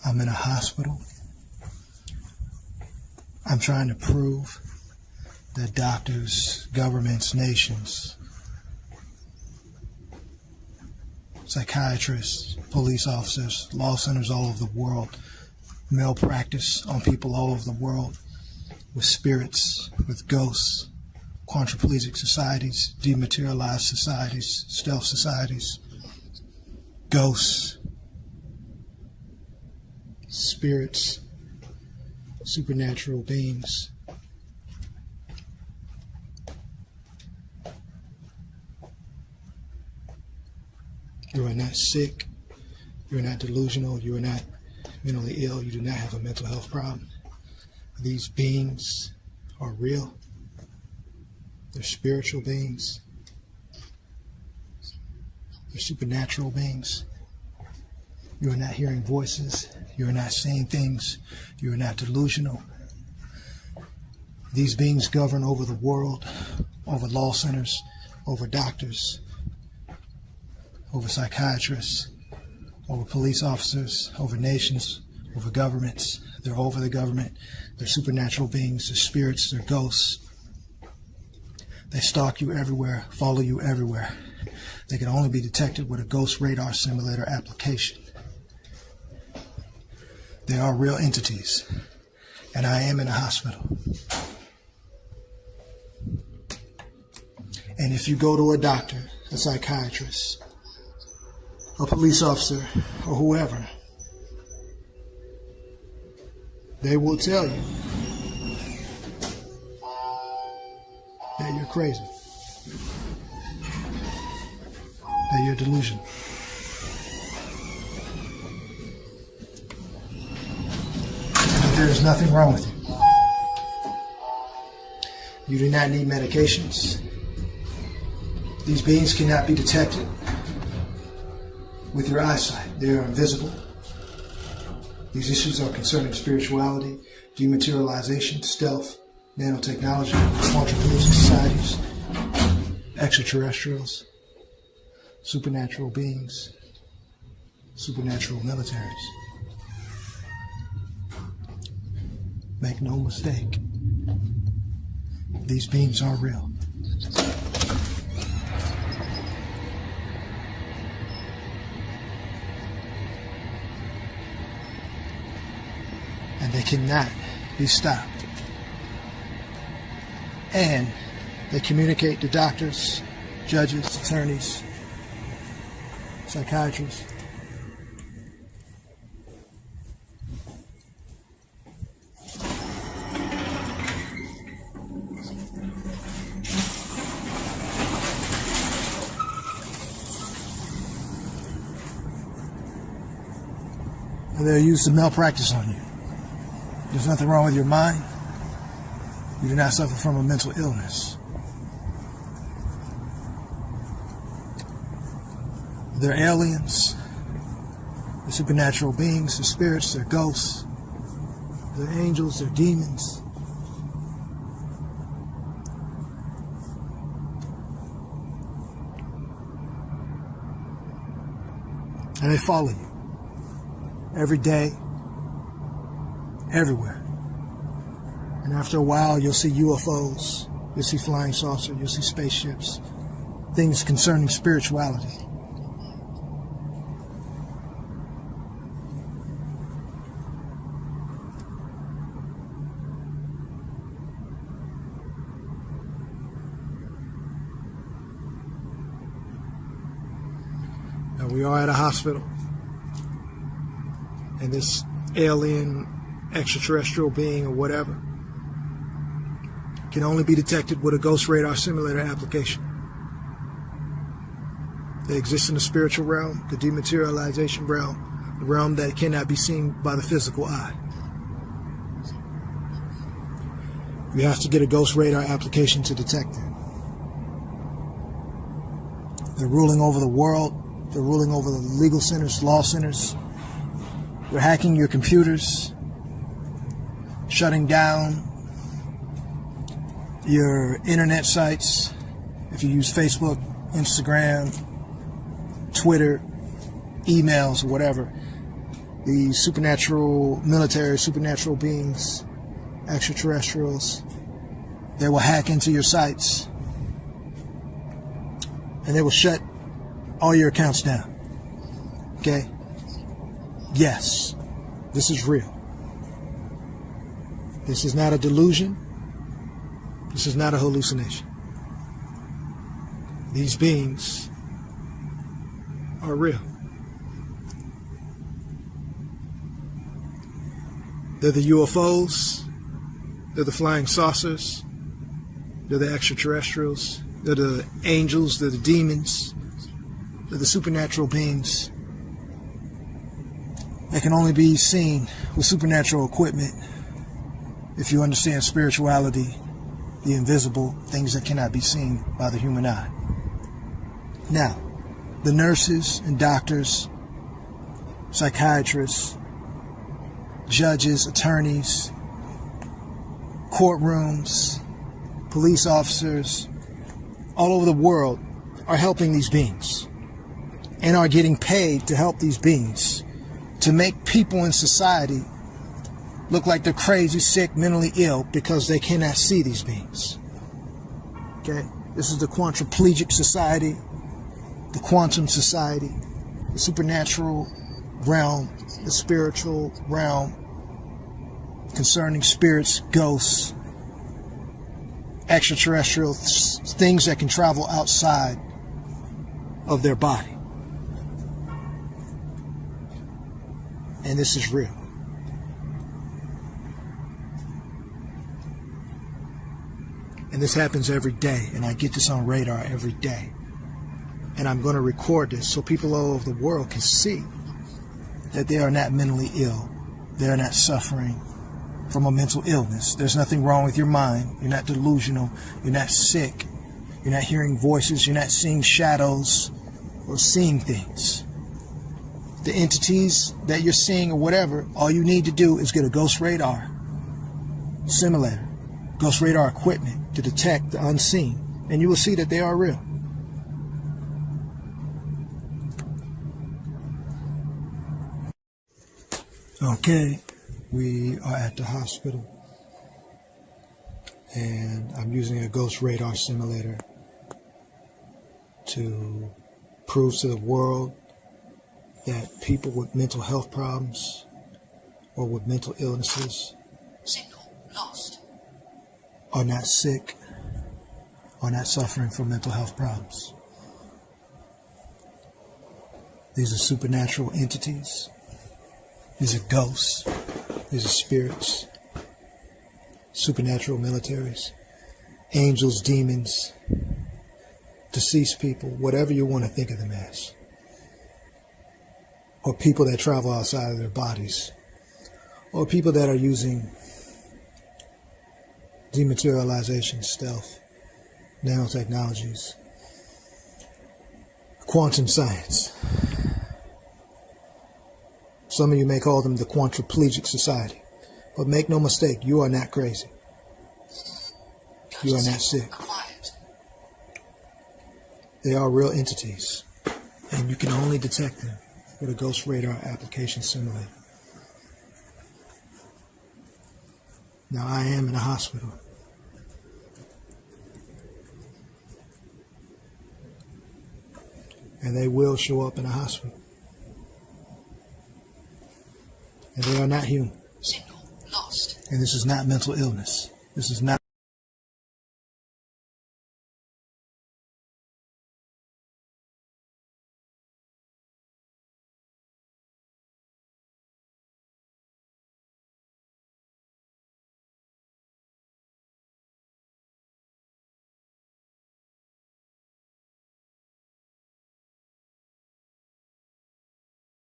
I'm in a hospital. I'm trying to prove that doctors, governments, nations, psychiatrists, police officers, law centers all over the world malpractice on people all over the world with spirits, with ghosts, quadriplegic societies, dematerialized societies, stealth societies, ghosts, spirits, supernatural beings. You are not sick. You are not delusional. You are not mentally ill. You do not have a mental health problem. These beings are real. They're spiritual beings. They're supernatural beings. You are not hearing voices. You are not seeing things. You are not delusional. These beings govern over the world, over law centers, over doctors, over psychiatrists, over police officers, over nations, over governments. They're over the government. They're supernatural beings. They're spirits. They're ghosts. They stalk you everywhere, follow you everywhere. They can only be detected with a ghost radar simulator application. They are real entities, and I am in a hospital. And if you go to a doctor, a psychiatrist, a police officer, or whoever, they will tell you that you're crazy, that you're delusional. And there is nothing wrong with you. You do not need medications. These beings cannot be detected with your eyesight. They are invisible. These issues are concerning spirituality, dematerialization, stealth, nanotechnology, quadriplegic societies, extraterrestrials, supernatural beings, supernatural militaries. Make no mistake, these beings are real. And they cannot be stopped. And they communicate to doctors, judges, attorneys, psychiatrists. And they'll use the malpractice on you. There's nothing wrong with your mind. You do not suffer from a mental illness. They're aliens. They're supernatural beings. They're spirits. They're ghosts. They're angels. They're demons. And they follow you every day, everywhere. And after a while, you'll see UFOs, you'll see flying saucers, you'll see spaceships, things concerning spirituality. Now, we are at a hospital, and this alien, extraterrestrial being or whatever can only be detected with a ghost radar simulator application. They exist in the spiritual realm, the dematerialization realm, the realm that cannot be seen by the physical eye. You have to get a ghost radar application to detect them. They're ruling over the world. They're ruling over the legal centers, law centers. They're hacking your computers, shutting down your internet sites. If you use Facebook, Instagram, Twitter, emails, whatever, these supernatural military, supernatural beings, extraterrestrials, they will hack into your sites and they will shut all your accounts down. Okay? Yes, this is real. This is not a delusion. This is not a hallucination. These beings are real. They're the UFOs. They're the flying saucers. They're the extraterrestrials. They're the angels. They're the demons. They're the supernatural beings that can only be seen with supernatural equipment if you understand spirituality, the invisible, things that cannot be seen by the human eye. Now, the nurses and doctors, psychiatrists, judges, attorneys, courtrooms, police officers, all over the world are helping these beings and are getting paid to help these beings to make people in society look like they're crazy, sick, mentally ill because they cannot see these beings. Okay? This is the quadriplegic society, the quantum society, the supernatural realm, the spiritual realm concerning spirits, ghosts, extraterrestrial things that can travel outside of their body. And this is real. And this happens every day, and I get this on radar every day. And I'm going to record this so people all over the world can see that they are not mentally ill. They are not suffering from a mental illness. There's nothing wrong with your mind. You're not delusional. You're not sick. You're not hearing voices. You're not seeing shadows or seeing things. The entities that you're seeing or whatever, all you need to do is get a ghost radar simulator, ghost radar equipment to detect the unseen, and you will see that they are real. Okay, we are at the hospital, and I'm using a ghost radar simulator to prove to the world that people with mental health problems or with mental illnesses Signal lost. Are not sick, are not suffering from mental health problems. These are supernatural entities. These are ghosts. These are spirits. Supernatural militaries. Angels, demons, deceased people, whatever you want to think of them as. Or people that travel outside of their bodies. Or people that are using dematerialization, stealth, nanotechnologies, quantum science. Some of you may call them the quadriplegic society. But make no mistake, you are not crazy. You are not sick. They are real entities. And you can only detect them with a ghost radar application simulator. Now I am in a hospital. And they will show up in a hospital. And they are not human. Signal lost. And this is not mental illness. This is not